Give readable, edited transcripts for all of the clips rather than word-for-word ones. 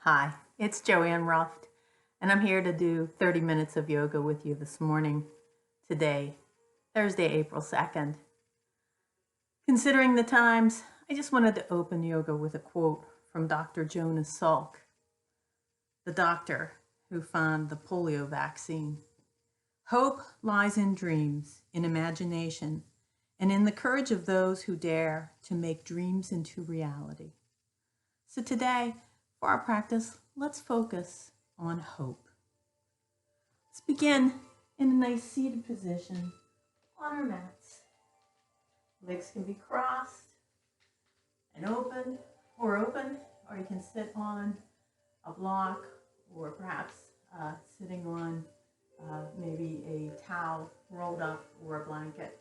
Hi, it's Joanne Ruft, and I'm here to do 30 minutes of yoga with you this morning, today, Thursday, April 2nd. Considering the times, I just wanted to open yoga with a quote from Dr. Jonas Salk, the doctor who found the polio vaccine. Hope lies in dreams, in imagination, and in the courage of those who dare to make dreams into reality. So today, for our practice, let's focus on hope. Let's begin in a nice seated position on our mats. Legs can be crossed and open, or you can sit on a block, or perhaps sitting on maybe a towel rolled up or a blanket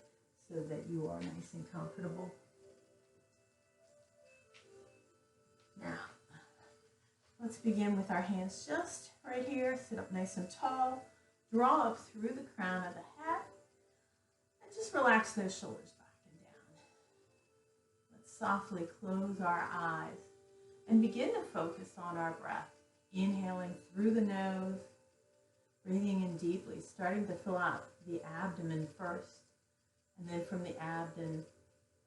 so that you are nice and comfortable. Now, let's begin with our hands just right here. Sit up nice and tall. Draw up through the crown of the head. And just relax those shoulders back and down. Let's softly close our eyes and begin to focus on our breath. Inhaling through the nose. Breathing in deeply, starting to fill out the abdomen first. And then from the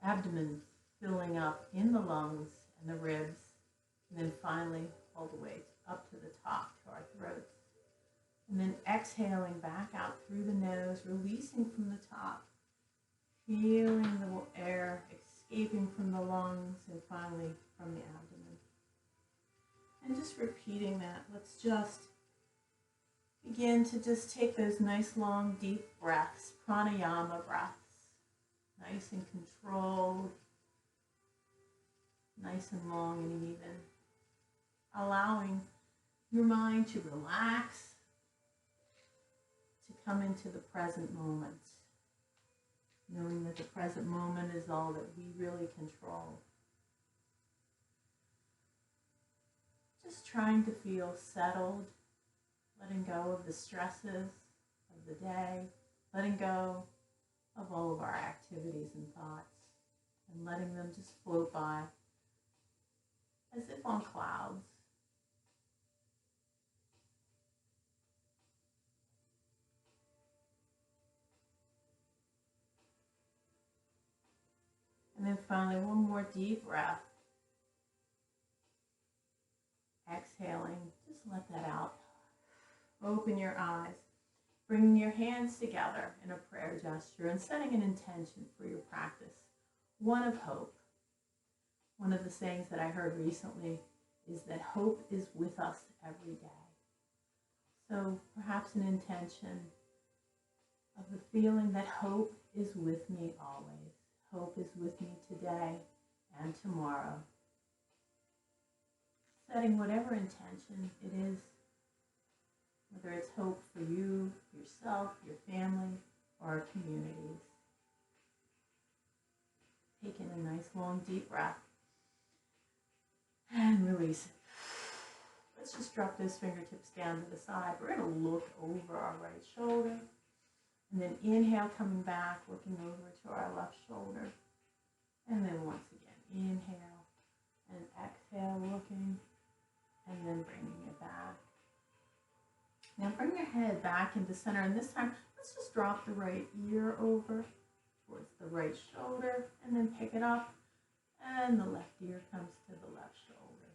abdomen filling up in the lungs and the ribs. And then finally all the way up to the top, to our throats. And then exhaling back out through the nose, releasing from the top. Feeling the air escaping from the lungs and finally from the abdomen. And just repeating that, let's just begin to just take those nice long deep breaths, pranayama breaths. Nice and controlled, nice and long and even. Allowing your mind to relax, to come into the present moment, knowing that the present moment is all that we really control. Just trying to feel settled, letting go of the stresses of the day, letting go of all of our activities and thoughts, and letting them just float by as if on clouds. And then finally, one more deep breath. Exhaling, just let that out. Open your eyes, bringing your hands together in a prayer gesture and setting an intention for your practice, one of hope. One of the sayings that I heard recently is that hope is with us every day. So perhaps an intention of the feeling that hope is with me always. Hope is with me today and tomorrow. Setting whatever intention it is, whether it's hope for you, yourself, your family, or our communities. Taking a nice long deep breath and release it. Let's just drop those fingertips down to the side. We're going to look over our right shoulder. And then inhale, coming back, looking over to our left shoulder. And then once again, inhale and exhale, looking, and then bringing it back. Now bring your head back into center, and this time, let's just drop the right ear over towards the right shoulder, and then pick it up, and the left ear comes to the left shoulder.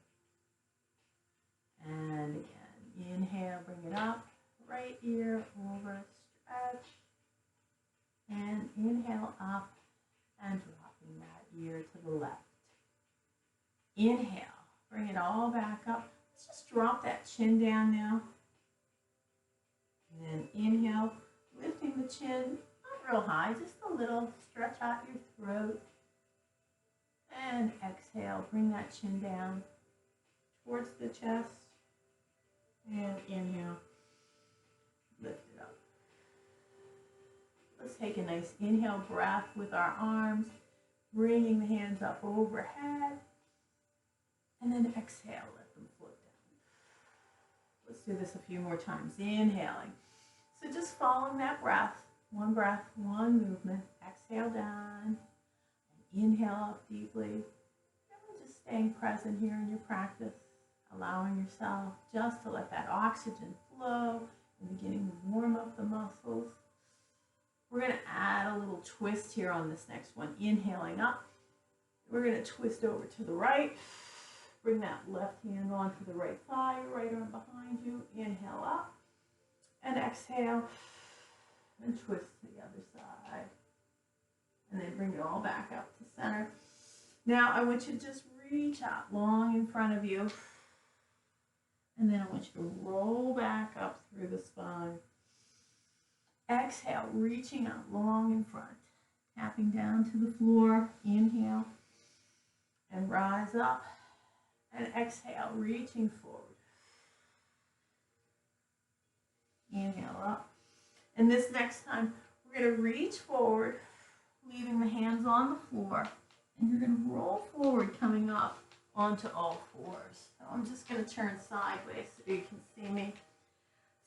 And again, inhale, bring it up, right ear over, stretch, and inhale up, and dropping that ear to the left. Inhale, bring it all back up. Let's just drop that chin down now. And then inhale, lifting the chin, not real high, just a little, stretch out your throat. And exhale, bring that chin down towards the chest. And inhale, lift it up. Let's take a nice inhale breath with our arms, bringing the hands up overhead. And then exhale, let them float down. Let's do this a few more times. Inhaling. So just following that breath, one movement. Exhale down. And inhale up deeply. And just staying present here in your practice, allowing yourself just to let that oxygen flow and beginning to warm up the muscles. We're going to add a little twist here on this next one. Inhaling up. We're going to twist over to the right. Bring that left hand onto the right thigh, right arm behind you. Inhale up. And exhale. And twist to the other side. And then bring it all back up to center. Now I want you to just reach out long in front of you. And then I want you to roll back up through the spine. Exhale, reaching out long in front. Tapping down to the floor. Inhale. And rise up. And exhale, reaching forward. Inhale up. And this next time, we're going to reach forward, leaving the hands on the floor. And you're going to roll forward, coming up onto all fours. So I'm just going to turn sideways so you can see me.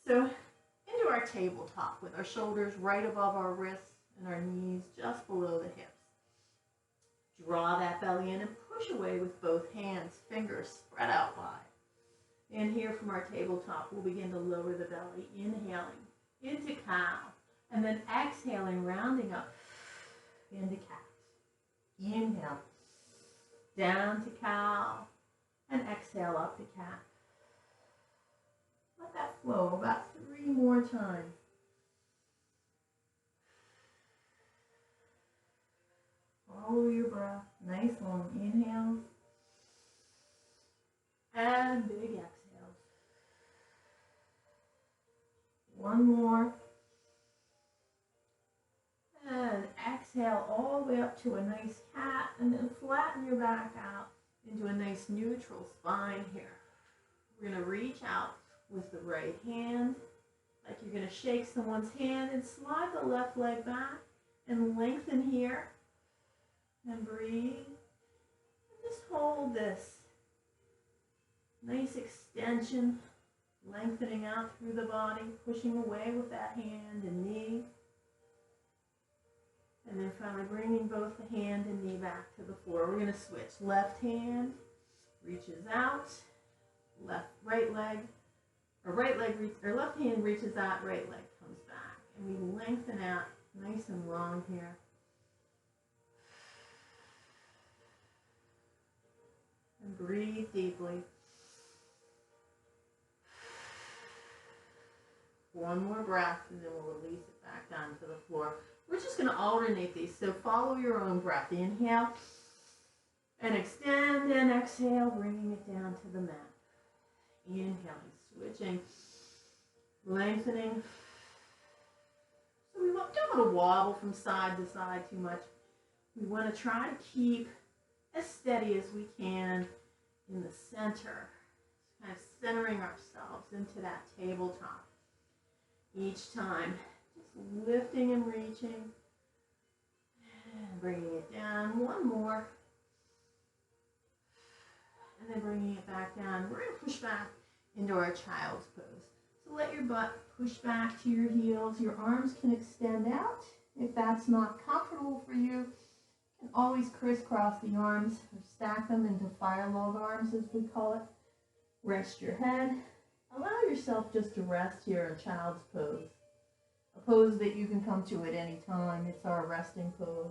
So into our tabletop with our shoulders right above our wrists and our knees just below the hips. Draw that belly in and push away with both hands, fingers spread out wide. And here from our tabletop, we'll begin to lower the belly, inhaling into cow, and then exhaling, rounding up into cat. Inhale, down to cow, and exhale up to cat. Let that flow about 3 more times. Follow your breath, nice long inhales, and big exhales. One more. And exhale all the way up to a nice cat, and then flatten your back out into a nice neutral spine here. We're going to reach out with the right hand, like you're going to shake someone's hand, and slide the left leg back, and lengthen here, and breathe. And just hold this nice extension, lengthening out through the body, pushing away with that hand and knee. And then finally bringing both the hand and knee back to the floor. We're going to switch. Left hand reaches out, right leg left hand reaches out, right leg comes back. And we lengthen out nice and long here. And breathe deeply. One more breath, and then we'll release it back down to the floor. We're just going to alternate these, so follow your own breath. Inhale, and extend, and exhale, bringing it down to the mat. Inhaling, switching, lengthening. So we don't want to wobble from side to side too much. We want to try to keep as steady as we can in the center, kind of centering ourselves into that tabletop. Each time, just lifting and reaching, and bringing it down. One more, and then bringing it back down. We're going to push back into our child's pose. So let your butt push back to your heels. Your arms can extend out. If that's not comfortable for you, you can always crisscross the arms or stack them into fire log arms, as we call it. Rest your head. Allow yourself just to rest here in child's pose. A pose that you can come to at any time. It's our resting pose.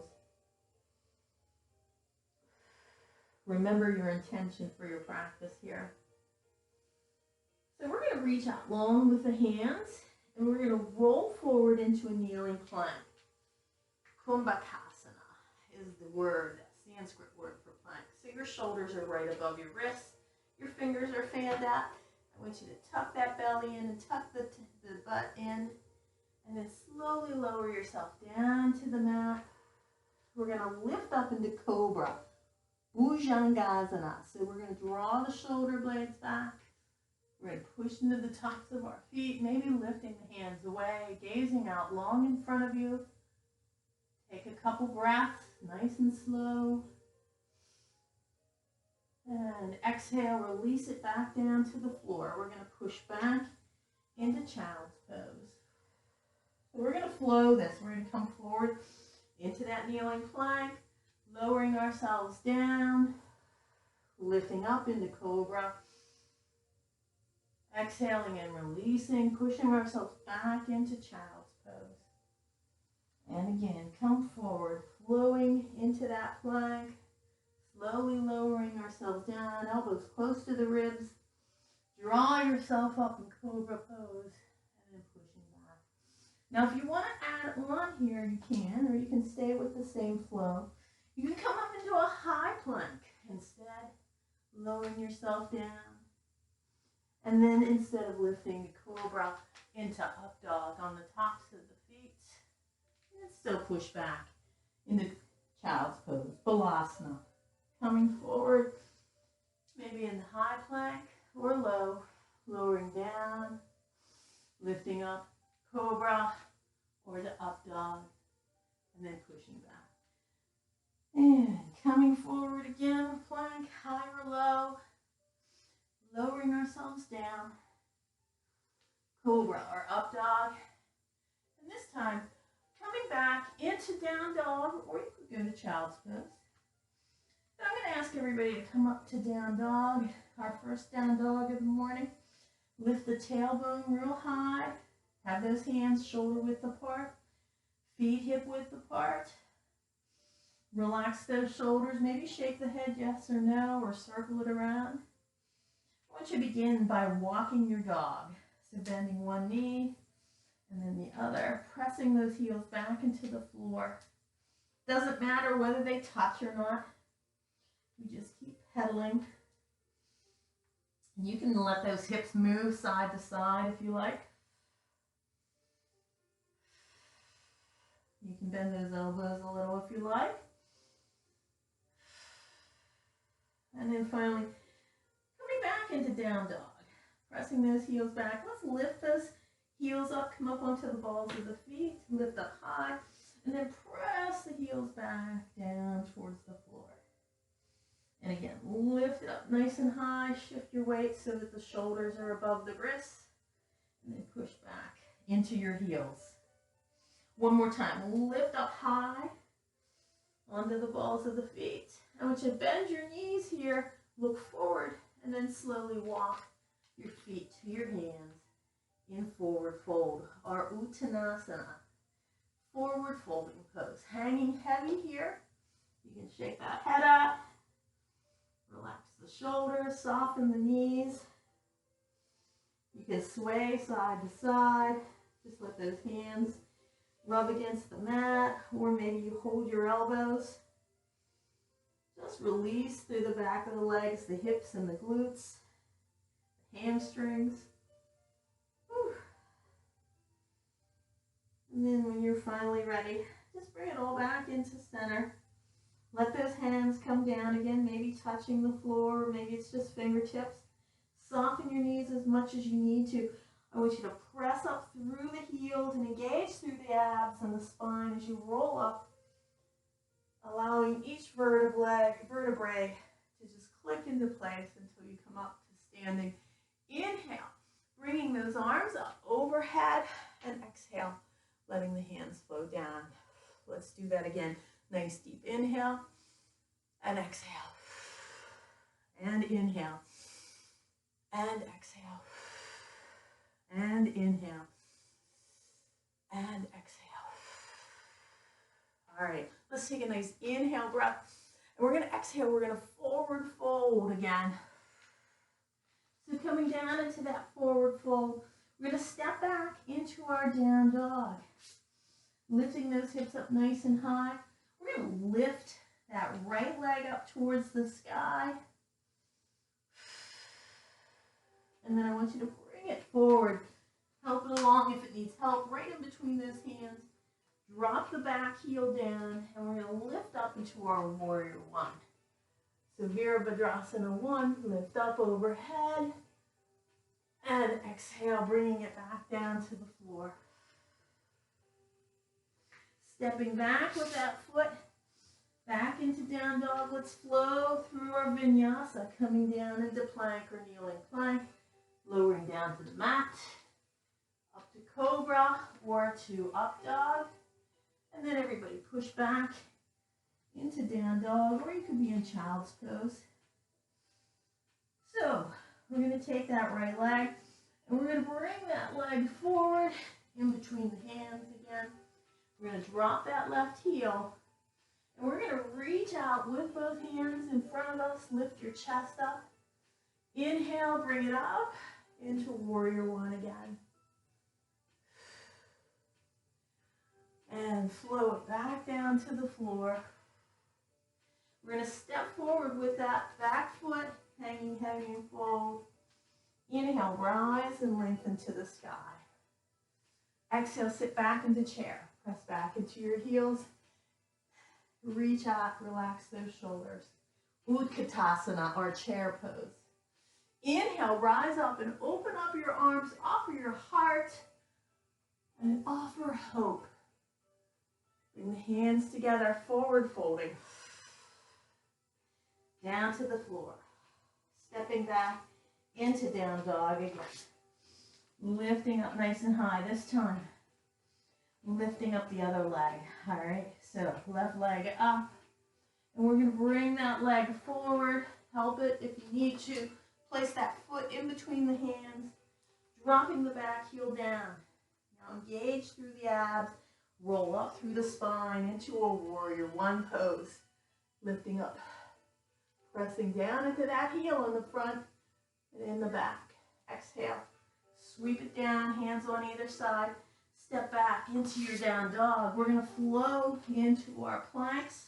Remember your intention for your practice here. So we're going to reach out long with the hands, and we're going to roll forward into a kneeling plank. Kumbhakasana is the word, that Sanskrit word for plank. So your shoulders are right above your wrists. Your fingers are fanned out. I want you to tuck that belly in and tuck the butt in. And then slowly lower yourself down to the mat. We're going to lift up into Cobra, Bhujangasana. So we're going to draw the shoulder blades back. We're going to push into the tops of our feet, maybe lifting the hands away, gazing out long in front of you. Take a couple breaths, nice and slow. And exhale, release it back down to the floor. We're going to push back into child's pose. So we're going to flow this. We're going to come forward into that kneeling plank, lowering ourselves down, lifting up into Cobra. Exhaling and releasing, pushing ourselves back into child's pose. And again, come forward, flowing into that plank, slowly lowering ourselves down, elbows close to the ribs. Draw yourself up in cobra pose, and then pushing back. Now, if you want to add on here, you can, or you can stay with the same flow. You can come up into a high plank instead, lowering yourself down. And then instead of lifting the cobra into up dog on the tops of the feet, and still push back into child's pose, balasana. Coming forward, maybe in the high plank or low, lowering down, lifting up, cobra, or the up dog, and then pushing back. And coming forward again, plank, high or low, lowering ourselves down, cobra or up dog, and this time coming back into down dog, or you could go to child's pose. And I'm going to ask everybody to come up to down dog, our first down dog of the morning. Lift the tailbone real high, have those hands shoulder width apart, feet hip width apart. Relax those shoulders, maybe shake the head yes or no, or circle it around. I want you to begin by walking your dog. So bending one knee and then the other, pressing those heels back into the floor. Doesn't matter whether they touch or not. You just keep pedaling. You can let those hips move side to side if you like. You can bend those elbows a little if you like. And then finally, coming back into down dog. Pressing those heels back. Let's lift those heels up, come up onto the balls of the feet, lift up high, and then press the heels back down towards the floor. And again, lift it up nice and high, shift your weight so that the shoulders are above the wrists, and then push back into your heels. One more time, lift up high onto the balls of the feet. I want you to bend your knees here, look forward, and then slowly walk your feet to your hands in forward fold, or Uttanasana, forward folding pose. Hanging heavy here. You can shake that head up, relax the shoulders, soften the knees. You can sway side to side. Just let those hands rub against the mat, or maybe you hold your elbows. Just release through the back of the legs, the hips and the glutes, the hamstrings. Whew. And then when you're finally ready, just bring it all back into center. Let those hands come down again, maybe touching the floor, or maybe it's just fingertips. Soften your knees as much as you need to. I want you to press up through the heels and engage through the abs and the spine as you roll up, allowing each vertebrae to just click into place until you come up to standing. Inhale, bringing those arms up overhead, and exhale, letting the hands flow down. Let's do that again. Nice deep inhale, and exhale, and inhale, and exhale, and inhale, and exhale. All right, let's take a nice inhale breath, and we're going to exhale. We're going to forward fold again. So coming down into that forward fold, we're going to step back into our down dog, lifting those hips up nice and high. We're going to lift that right leg up towards the sky. And then I want you to bring it forward. Help it along if it needs help, right in between those hands. Drop the back heel down, and we're going to lift up into our warrior one. So Virabhadrasana 1, lift up overhead, and exhale, bringing it back down to the floor. Stepping back with that foot, back into down dog. Let's flow through our vinyasa, coming down into plank or kneeling plank, lowering down to the mat, up to cobra or to up dog. And then everybody push back into down dog, or you could be in child's pose. So we're going to take that right leg, And we're going to bring that leg forward in between the hands again. We're going to drop that left heel. And we're going to reach out with both hands in front of us. Lift your chest up. Inhale, bring it up into warrior one again. And flow it back down to the floor. We're going to step forward with that back foot hanging heavy and fold. Inhale, rise and lengthen to the sky. Exhale, sit back into chair. Press back into your heels. Reach out, relax those shoulders. Utkatasana, or chair pose. Inhale, rise up and open up your arms, offer your heart, and offer hope. Bring the hands together, forward folding. Down to the floor. Stepping back into down dog again. Lifting up nice and high this time. Lifting up the other leg. All right, so left leg up. And we're going to bring that leg forward. Help it if you need to. Place that foot in between the hands. Dropping the back heel down. Now engage through the abs. Roll up through the spine into a warrior one pose. Lifting up. Pressing down into that heel in the front and in the back. Exhale. Sweep it down, hands on either side. Step back into your down dog. We're going to flow into our planks.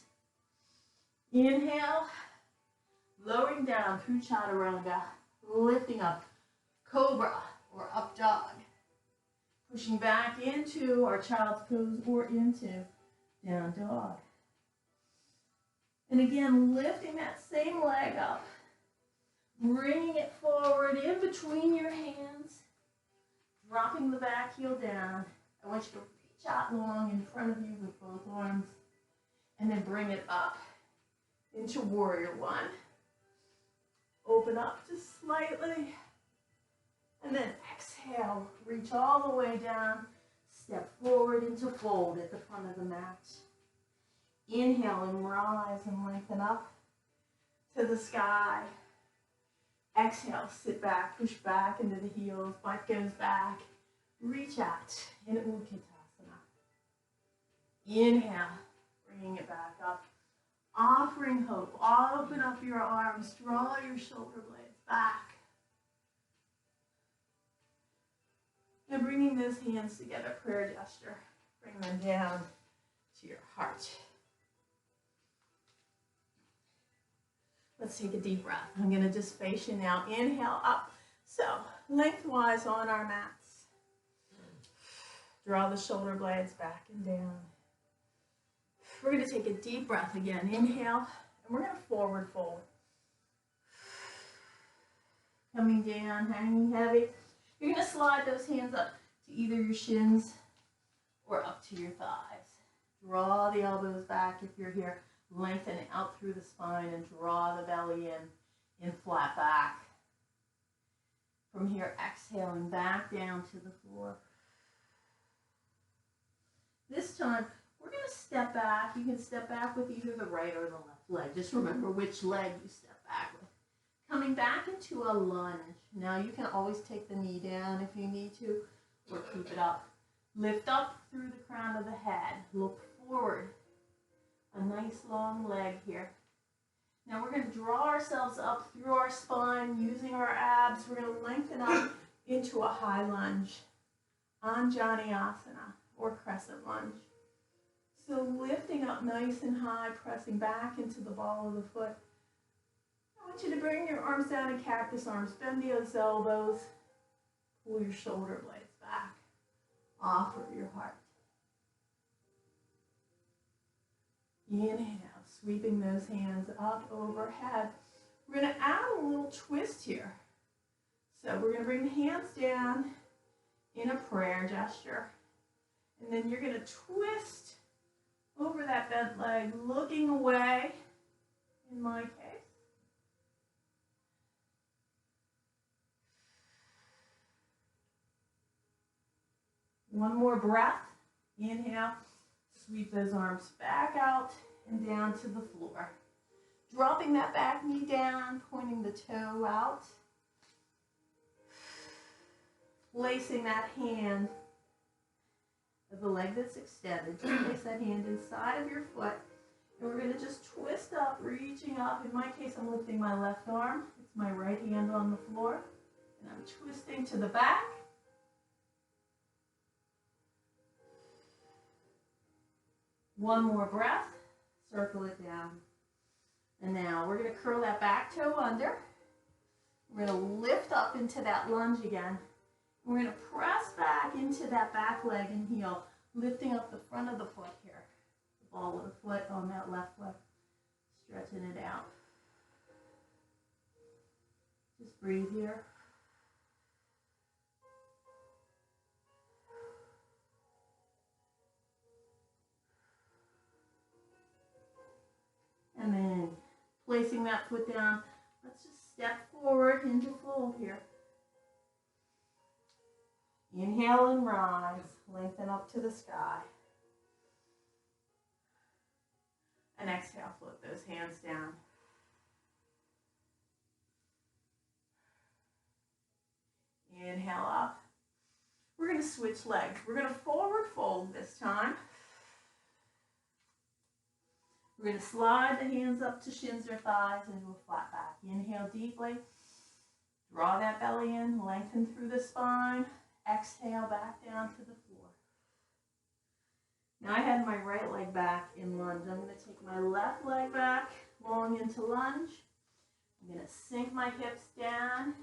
Inhale. Lowering down through chaturanga. Lifting up. Cobra or up dog. Pushing back into our child's pose or into down dog. And again, lifting that same leg up. Bringing it forward in between your hands. Dropping the back heel down. I want you to reach out long in front of you with both arms. And then bring it up into warrior one. Open up just slightly. And then exhale. Reach all the way down. Step forward into fold at the front of the mat. Inhale and rise and lengthen up to the sky. Exhale, sit back, push back into the heels, butt goes back. Reach out in Utkatasana. Inhale, bringing it back up. Offering hope, open up your arms, draw your shoulder blades back. And bringing those hands together, prayer gesture. Bring them down to your heart. Let's take a deep breath. I'm going to just face you now. Inhale up. So, lengthwise on our mats. Draw the shoulder blades back and down. We're going to take a deep breath again. Inhale, and we're going to forward fold. Coming down, hanging heavy. You're going to slide those hands up to either your shins or up to your thighs. Draw the elbows back if you're here. Lengthen out through the spine and draw the belly in flat back. From here, exhaling back down to the floor. This time, we're going to step back. You can step back with either the right or the left leg. Just remember which leg you step back with. Coming back into a lunge. Now, you can always take the knee down if you need to, or keep it up. Lift up through the crown of the head. Look forward. A nice long leg here. Now we're going to draw ourselves up through our spine using our abs. We're going to lengthen up into a high lunge. Anjaneyasana or crescent lunge. So lifting up nice and high, pressing back into the ball of the foot. I want you to bring your arms down in cactus arms. Bend those elbows. Pull your shoulder blades back. Offer your heart. Inhale, sweeping those hands up overhead. We're going to add a little twist here. So we're going to bring the hands down in a prayer gesture. And then you're going to twist over that bent leg, looking away, in my case. One more breath. Inhale. Sweep those arms back out and down to the floor. Dropping that back knee down, pointing the toe out. placing that hand of the leg that's extended. Just place that hand inside of your foot. And we're going to just twist up, reaching up. In my case, I'm lifting my left arm. It's my right hand on the floor. And I'm twisting to the back. One more breath. Circle it down. And now we're going to curl that back toe under. We're going to lift up into that lunge again. We're going to press back into that back leg and heel, lifting up the front of the foot here. The ball of the foot on that left leg, stretching it out. Just breathe here. And then placing that foot down, let's just step forward into fold here. Inhale and rise, lengthen up to the sky. And exhale, float those hands down. Inhale up. We're going to switch legs. We're going to forward fold this time. We're going to slide the hands up to shins or thighs into a flat back. Inhale deeply. Draw that belly in, lengthen through the spine. Exhale back down to the floor. Now I had my right leg back in lunge. I'm going to take my left leg back, long into lunge. I'm going to sink my hips down.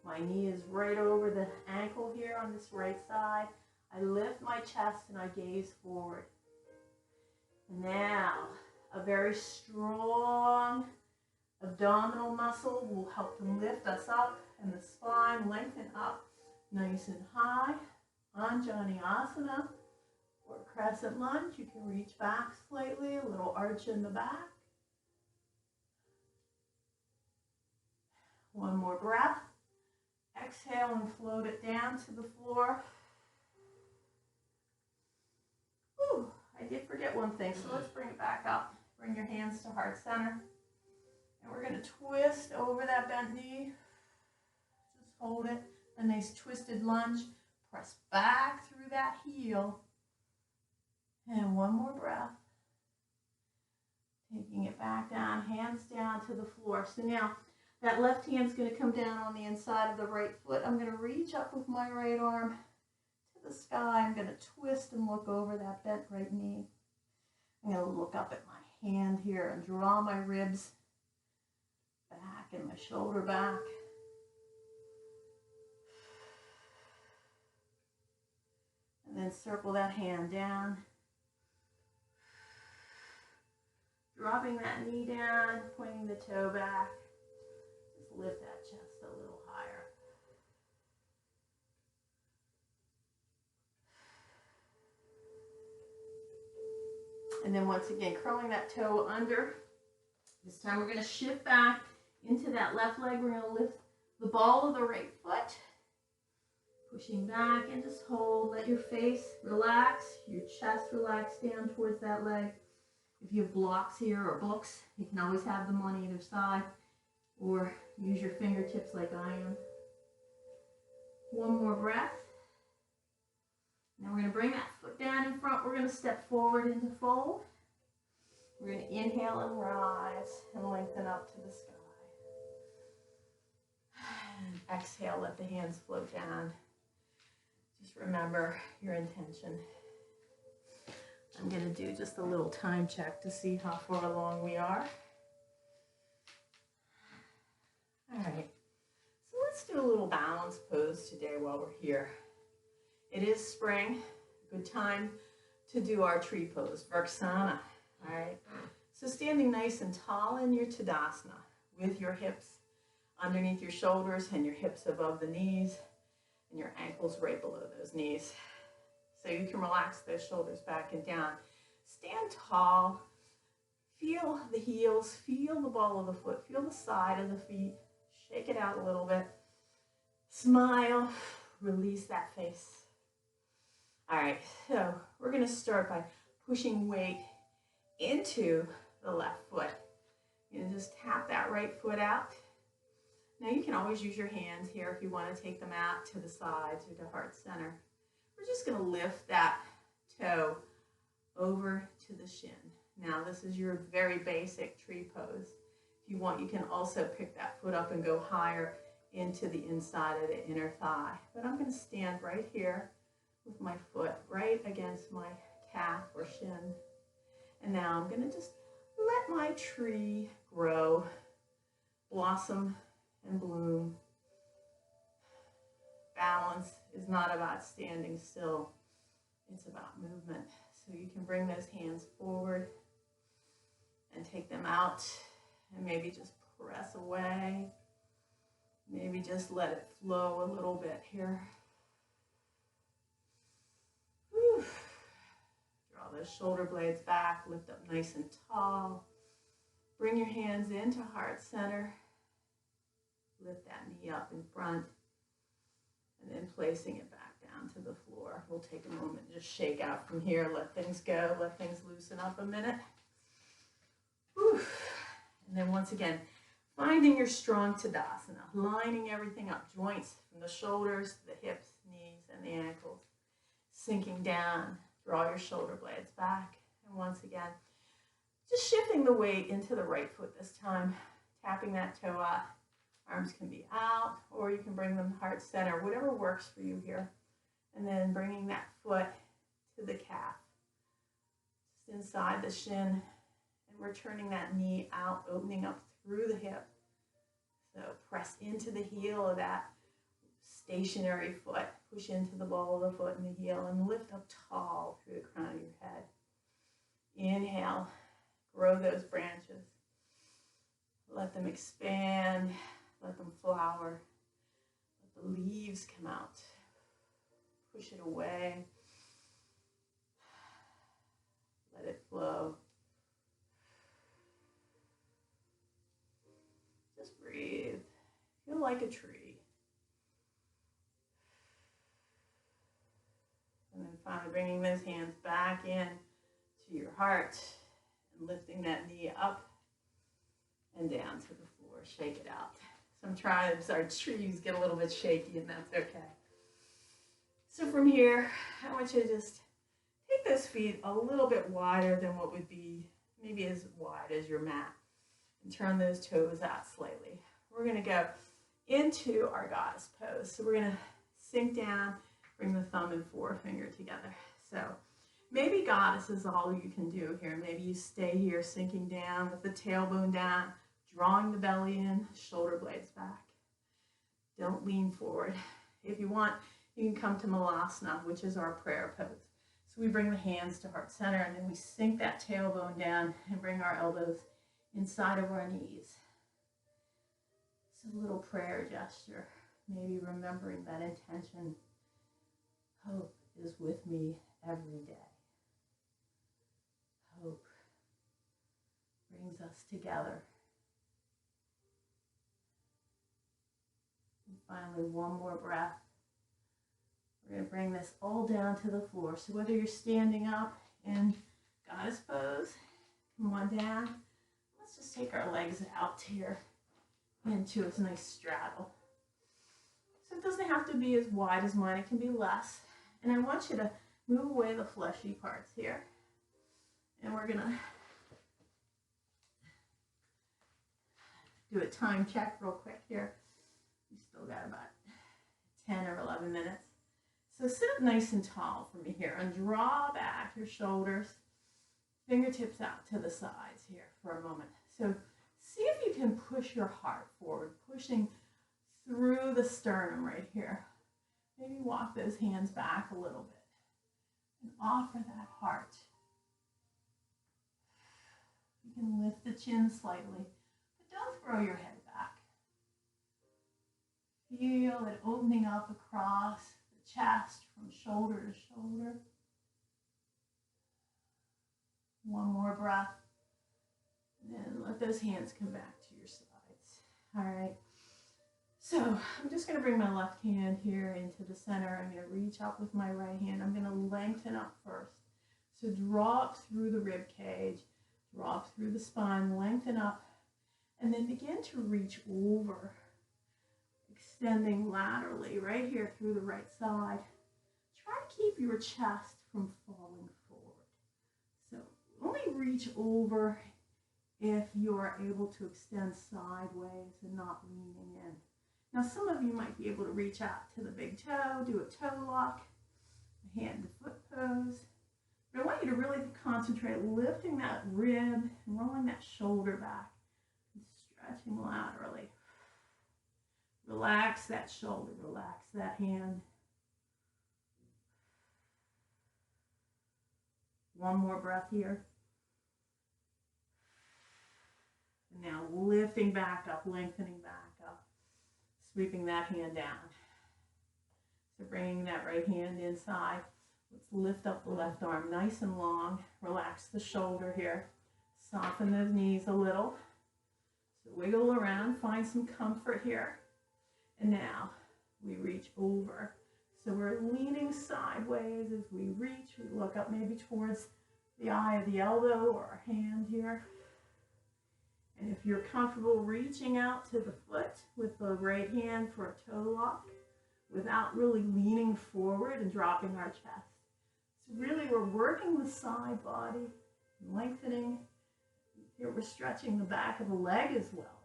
My knee is right over the ankle here on this right side. I lift my chest and I gaze forward. Now, a very strong abdominal muscle will help to lift us up and the spine lengthen up nice and high. Anjani Asana or crescent lunge. You can reach back slightly, a little arch in the back. One more breath. Exhale and float it down to the floor. Whew, I did forget one thing, so let's bring it back up. Bring your hands to heart center. And we're going to twist over that bent knee. Just hold it. A nice twisted lunge. Press back through that heel. And one more breath. Taking it back down, hands down to the floor. So now, that left hand's going to come down on the inside of the right foot. I'm going to reach up with my right arm to the sky. I'm going to twist and look over that bent right knee. I'm going to look up at my hand here and draw my ribs back and my shoulder back. And then circle that hand down. Dropping that knee down, pointing the toe back. Just lift that chest a little higher. And then once again, curling that toe under. This time we're going to shift back into that left leg. We're going to lift the ball of the right foot. Pushing back and just hold. Let your face relax, your chest relax down towards that leg. If you have blocks here or books, you can always have them on either side or use your fingertips like I am. One more breath. Now we're going to bring that foot down in front. We're going to step forward into fold. We're going to inhale and rise and lengthen up to the sky. And exhale, let the hands float down. Just remember your intention. I'm going to do just a little time check to see how far along we are. All right, so let's do a little balance pose today while we're here. It is spring, a good time to do our tree pose, Vrksana. All right, so standing nice and tall in your Tadasana with your hips underneath your shoulders and your hips above the knees and your ankles right below those knees. So you can relax those shoulders back and down. Stand tall. Feel the heels. Feel the ball of the foot. Feel the side of the feet. Shake it out a little bit. Smile. Release that face. All right, so we're going to start by pushing weight into the left foot. You're going to just tap that right foot out. Now you can always use your hands here if you want to take them out to the sides or to heart center. We're just going to lift that toe over to the shin. Now this is your very basic tree pose. If you want, you can also pick that foot up and go higher into the inside of the inner thigh. But I'm going to stand right here with my foot right against my calf or shin. And now I'm going to just let my tree grow, blossom and bloom. Balance is not about standing still. It's about movement. So you can bring those hands forward and take them out and maybe just press away. Maybe just let it flow a little bit here. Whew. Draw those shoulder blades back, lift up nice and tall. Bring your hands into heart center. Lift that knee up in front. And then placing it back down to the floor. We'll take a moment and just shake out from here. Let things go. Let things loosen up a minute. Whew. And then once again, finding your strong Tadasana, lining everything up, joints from the shoulders to the hips, knees, and the ankles. Sinking down, draw your shoulder blades back. And once again, just shifting the weight into the right foot this time, tapping that toe out. Arms can be out, or you can bring them heart center, whatever works for you here. And then bringing that foot to the calf, just inside the shin. And we're turning that knee out, opening up through the hip. So press into the heel of that stationary foot. Push into the ball of the foot and the heel and lift up tall through the crown of your head. Inhale, grow those branches. Let them expand, let them flower. Let the leaves come out. Push it away. Let it flow. Just breathe. Feel like a tree. And then finally bringing those hands back in to your heart and lifting that knee up and down to the floor. Shake it out. Some tribes, our trees get a little bit shaky, and that's okay. So from here, I want you to just take those feet a little bit wider than what would be maybe as wide as your mat. And turn those toes out slightly. We're going to go into our goddess pose. So we're going to sink down, bring the thumb and forefinger together. So maybe goddess is all you can do here. Maybe you stay here sinking down with the tailbone down, drawing the belly in, shoulder blades back. Don't lean forward. If you want, you can come to Malasana, which is our prayer pose. So we bring the hands to heart center, and then we sink that tailbone down and bring our elbows inside of our knees. It's a little prayer gesture, maybe remembering that intention. Hope is with me every day. Hope brings us together. And finally, one more breath. We're going to bring this all down to the floor. So whether you're standing up in goddess pose, come on down. Let's just take our legs out here into a nice straddle. So it doesn't have to be as wide as mine. It can be less. And I want you to move away the fleshy parts here. And we're going to do a time check real quick here. We still got about 10 or 11 minutes. So sit up nice and tall for me here and draw back your shoulders, fingertips out to the sides here for a moment. So see if you can push your heart forward, pushing through the sternum right here. Maybe walk those hands back a little bit and offer that heart. You can lift the chin slightly, but don't throw your head back. Feel it opening up across the chest from shoulder to shoulder. One more breath. And then let those hands come back to your sides. All right. So I'm just going to bring my left hand here into the center. I'm going to reach up with my right hand. I'm going to lengthen up first. So draw up through the rib cage, draw up through the spine, lengthen up, and then begin to reach over extending laterally right here through the right side. Try to keep your chest from falling forward. So only reach over if you are able to extend sideways and not leaning in. Now some of you might be able to reach out to the big toe, do a toe lock, a hand to foot pose. But I want you to really concentrate lifting that rib and rolling that shoulder back and stretching laterally. Relax that shoulder, relax that hand. One more breath here. And now lifting back up, lengthening back up, sweeping that hand down. So bringing that right hand inside. Let's lift up the left arm nice and long. Relax the shoulder here. Soften those knees a little. So wiggle around, find some comfort here. And now we reach over. So we're leaning sideways as we reach. We look up maybe towards the eye of the elbow or our hand here. And if you're comfortable reaching out to the foot with the right hand for a toe lock without really leaning forward and dropping our chest. So really we're working the side body, lengthening. Here we're stretching the back of the leg as well.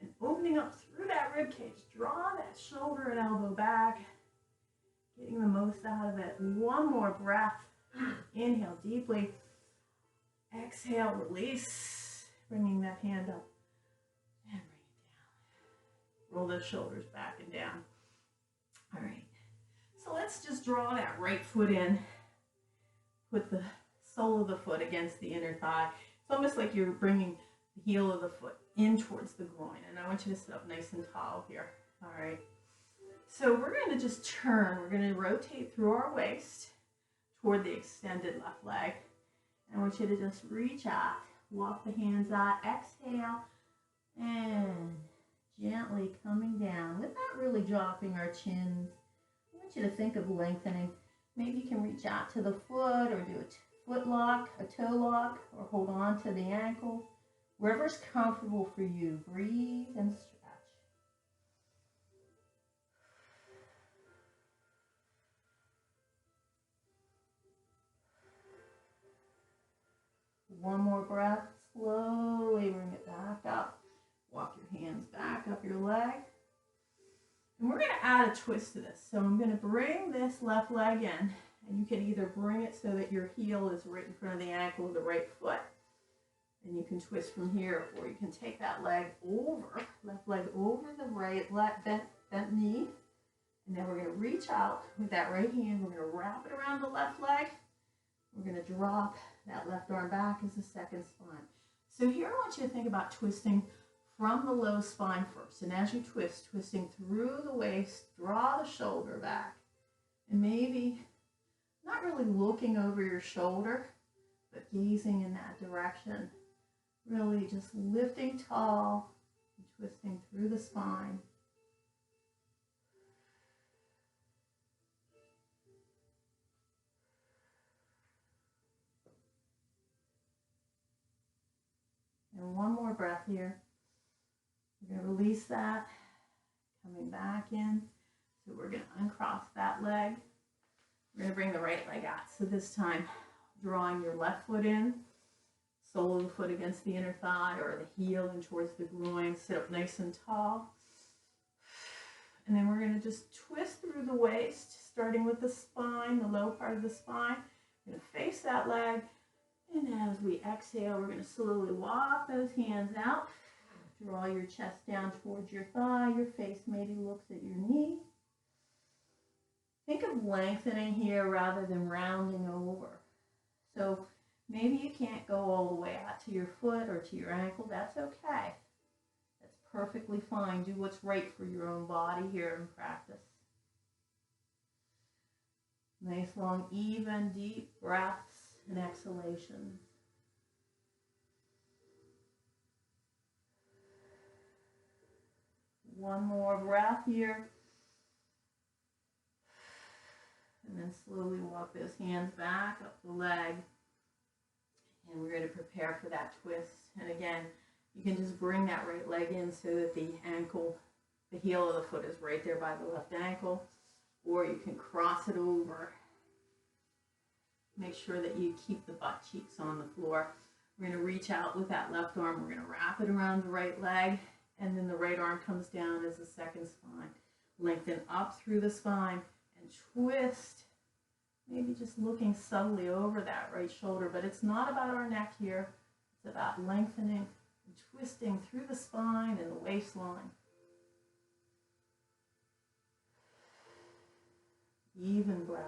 And opening up through that rib cage. Draw that shoulder and elbow back. Getting the most out of it. One more breath. Inhale deeply. Exhale, release. Bringing that hand up. And bring it down. Roll those shoulders back and down. All right. So let's just draw that right foot in. Put the sole of the foot against the inner thigh. It's almost like you're bringing the heel of the foot in towards the groin. And I want you to sit up nice and tall here. All right. So we're going to just turn. We're going to rotate through our waist toward the extended left leg. And I want you to just reach out. Walk the hands out. Exhale. And gently coming down without really dropping our chins. I want you to think of lengthening. Maybe you can reach out to the foot or do a foot lock, a toe lock, or hold on to the ankle. Wherever's comfortable for you, breathe and stretch. One more breath, slowly bring it back up. Walk your hands back up your leg. And we're going to add a twist to this. So I'm going to bring this left leg in, and you can either bring it so that your heel is right in front of the ankle of the right foot. And you can twist from here, or you can take that leg over, left leg over the right bent knee. And then we're going to reach out with that right hand. We're going to wrap it around the left leg. We're going to drop that left arm back as the second spine. So here I want you to think about twisting from the low spine first. And as you twist, twisting through the waist, draw the shoulder back. And maybe not really looking over your shoulder, but gazing in that direction. Really just lifting tall and twisting through the spine. And one more breath here. We're going to release that, coming back in. So we're going to uncross that leg. We're going to bring the right leg out. So this time, drawing your left foot in, sole of the foot against the inner thigh or the heel in towards the groin. Sit up nice and tall. And then we're going to just twist through the waist, starting with the spine, the low part of the spine. We're going to face that leg. And as we exhale, we're going to slowly walk those hands out. Draw your chest down towards your thigh. Your face maybe looks at your knee. Think of lengthening here rather than rounding over. So maybe you can't go all the way out to your foot or to your ankle. That's okay. That's perfectly fine. Do what's right for your own body here in practice. Nice, long, even, deep breaths and exhalations. One more breath here. And then slowly walk those hands back up the leg. And we're going to prepare for that twist. And again, you can just bring that right leg in so that the ankle The heel of the foot is right there by the left ankle, or you can cross it over. Make sure that you keep the butt cheeks on the floor. We're going to reach out with that left arm. We're going to wrap it around the right leg, and then the right arm comes down as the second spine. Lengthen up through the spine and twist, maybe just looking subtly over that right shoulder, but it's not about our neck here. It's about lengthening and twisting through the spine and the waistline. Even breaths.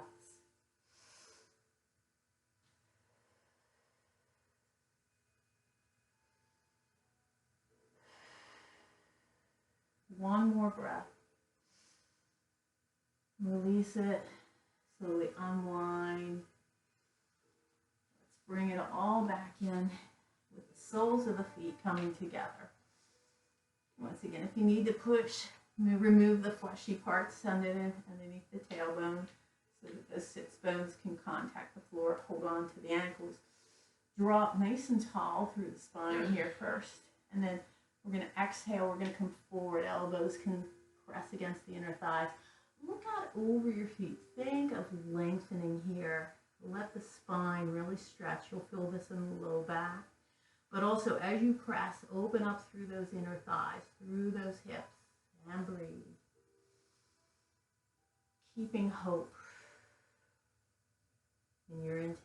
One more breath. Release it. Slowly unwind. Let's bring it all back in with the soles of the feet coming together. Once again, if you need to push, remove the fleshy parts underneath the tailbone so that those sits bones can contact the floor. Hold on to the ankles. Drop nice and tall through the spine here first. And then we're going to exhale. We're going to come forward. Elbows can press against the inner thighs. Look out over your feet. Think of lengthening here. Let the spine really stretch. You'll feel this in the low back. But also as you press, open up through those inner thighs, through those hips, and breathe. Keeping hope in your intention.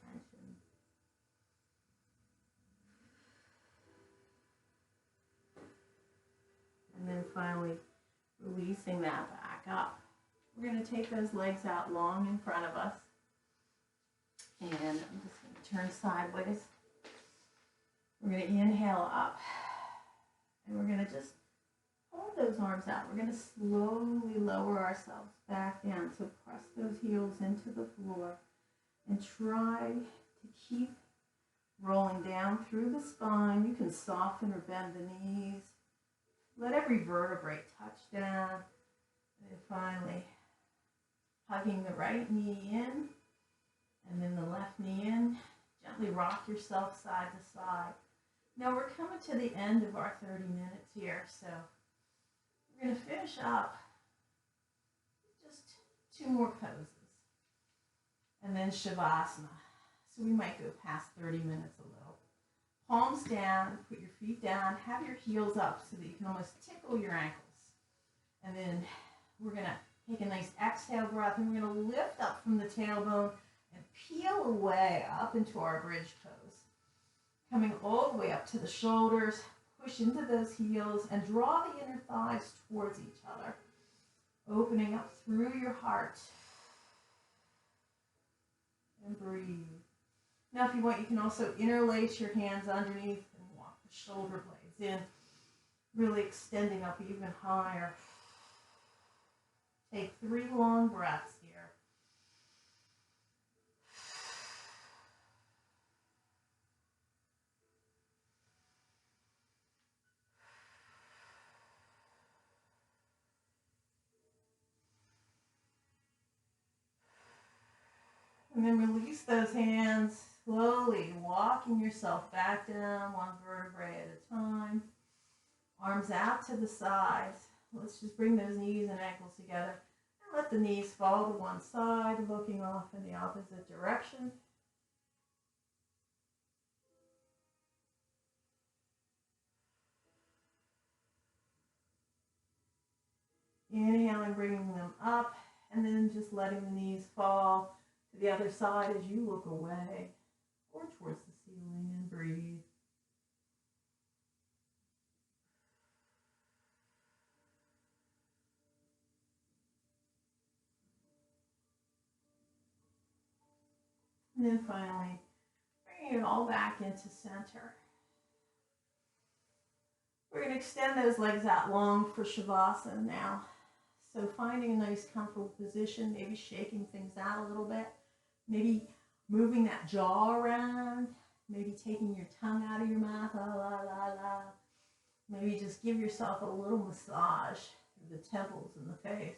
And then finally, releasing that back up. We're going to take those legs out long in front of us. And I'm just going to turn sideways. We're going to inhale up. And we're going to just hold those arms out. We're going to slowly lower ourselves back down. So press those heels into the floor. And try to keep rolling down through the spine. You can soften or bend the knees. Let every vertebrae touch down. And then finally, hugging the right knee in, and then the left knee in. Gently rock yourself side to side. Now we're coming to the end of our 30 minutes here, so we're going to finish up just 2 more poses. And then Shavasana. So we might go past 30 minutes a little. Palms down, put your feet down, have your heels up so that you can almost tickle your ankles. And then we're going to take a nice exhale breath, and we're going to lift up from the tailbone and peel away up into our bridge pose. Coming all the way up to the shoulders, push into those heels and draw the inner thighs towards each other. Opening up through your heart. And breathe. Now if you want, you can also interlace your hands underneath and walk the shoulder blades in, really extending up even higher. Take 3 long breaths here. And then release those hands, slowly walking yourself back down 1 vertebrae at a time. Arms out to the sides. Let's just bring those knees and ankles together. And let the knees fall to one side, looking off in the opposite direction. Inhaling, bringing them up, and then just letting the knees fall to the other side as you look away or towards the ceiling and breathe. And then finally, bringing it all back into center. We're going to extend those legs out long for Shavasana now. So finding a nice comfortable position, maybe shaking things out a little bit, maybe moving that jaw around, maybe taking your tongue out of your mouth, la la la la. Maybe just give yourself a little massage through the temples and the face.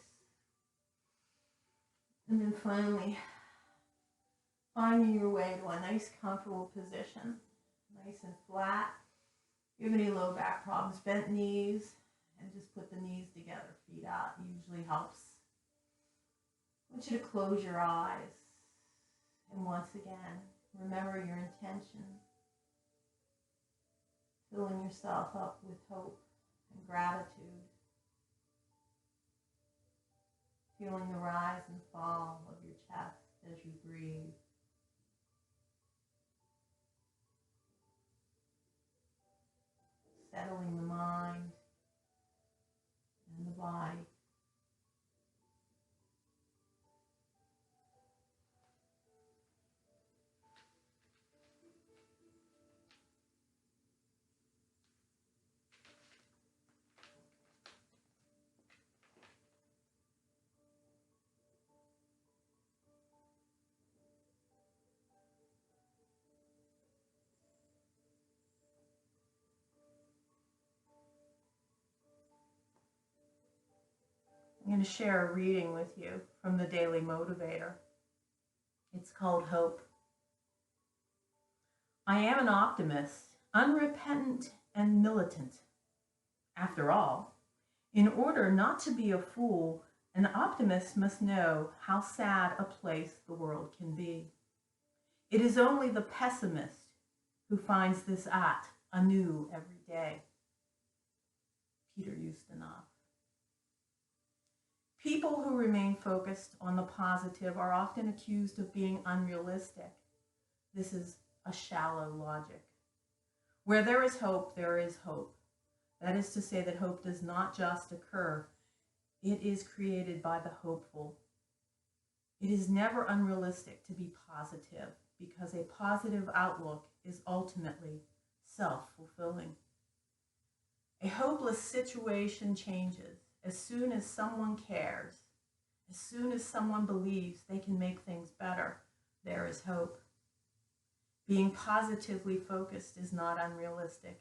And then finally, finding your way to a nice comfortable position, nice and flat. If you have any low back problems, bent knees, And just put the knees together, feet out. Usually helps. I want you to close your eyes. And once again, remember your intention. Filling yourself up with hope and gratitude. Feeling the rise and fall of your chest as you breathe. Settling the mind and the body. I'm going to share a reading with you from the Daily Motivator. It's called Hope. I am an optimist, unrepentant and militant. After all, in order not to be a fool, an optimist must know how sad a place the world can be. It is only the pessimist who finds this out anew every day. Peter Ustinov. People who remain focused on the positive are often accused of being unrealistic. This is a shallow logic. Where there is hope, there is hope. That is to say that hope does not just occur. It is created by the hopeful. It is never unrealistic to be positive because a positive outlook is ultimately self-fulfilling. A hopeless situation changes as soon as someone cares, as soon as someone believes they can make things better. There is hope. Being positively focused is not unrealistic.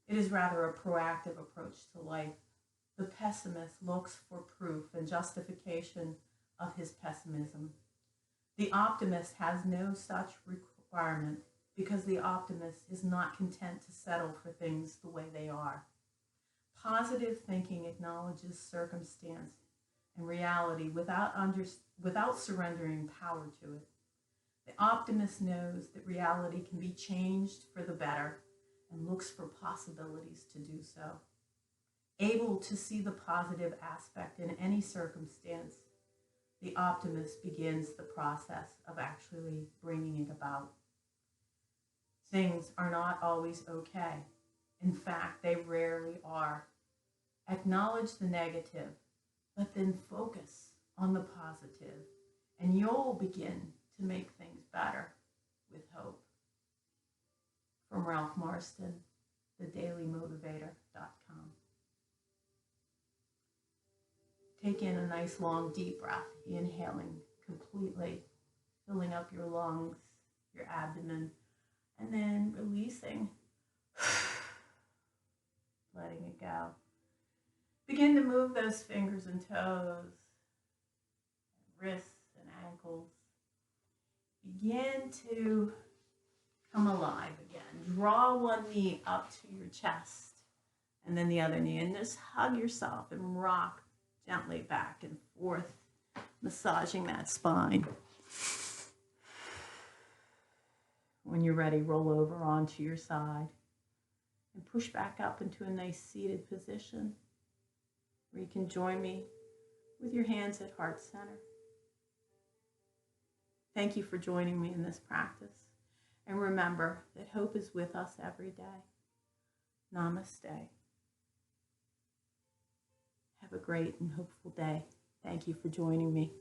It is rather a proactive approach to life. The pessimist looks for proof and justification of his pessimism. The optimist has no such requirement because the optimist is not content to settle for things the way they are. Positive thinking acknowledges circumstance and reality without surrendering power to it. The optimist knows that reality can be changed for the better and looks for possibilities to do so. Able to see the positive aspect in any circumstance, the optimist begins the process of actually bringing it about. Things are not always okay. In fact, they rarely are. Acknowledge the negative, but then focus on the positive, and you'll begin to make things better with hope. From Ralph Marston, thedailymotivator.com. Take in a nice long deep breath, inhaling completely, filling up your lungs, your abdomen, and then releasing, letting it go. Begin to move those fingers and toes, wrists and ankles. Begin to come alive again. Draw one knee up to your chest and then the other knee, and just hug yourself and rock gently back and forth, massaging that spine. When you're ready, roll over onto your side and push back up into a nice seated position where you can join me with your hands at heart center. Thank you for joining me in this practice. And remember that hope is with us every day. Namaste. Have a great and hopeful day. Thank you for joining me.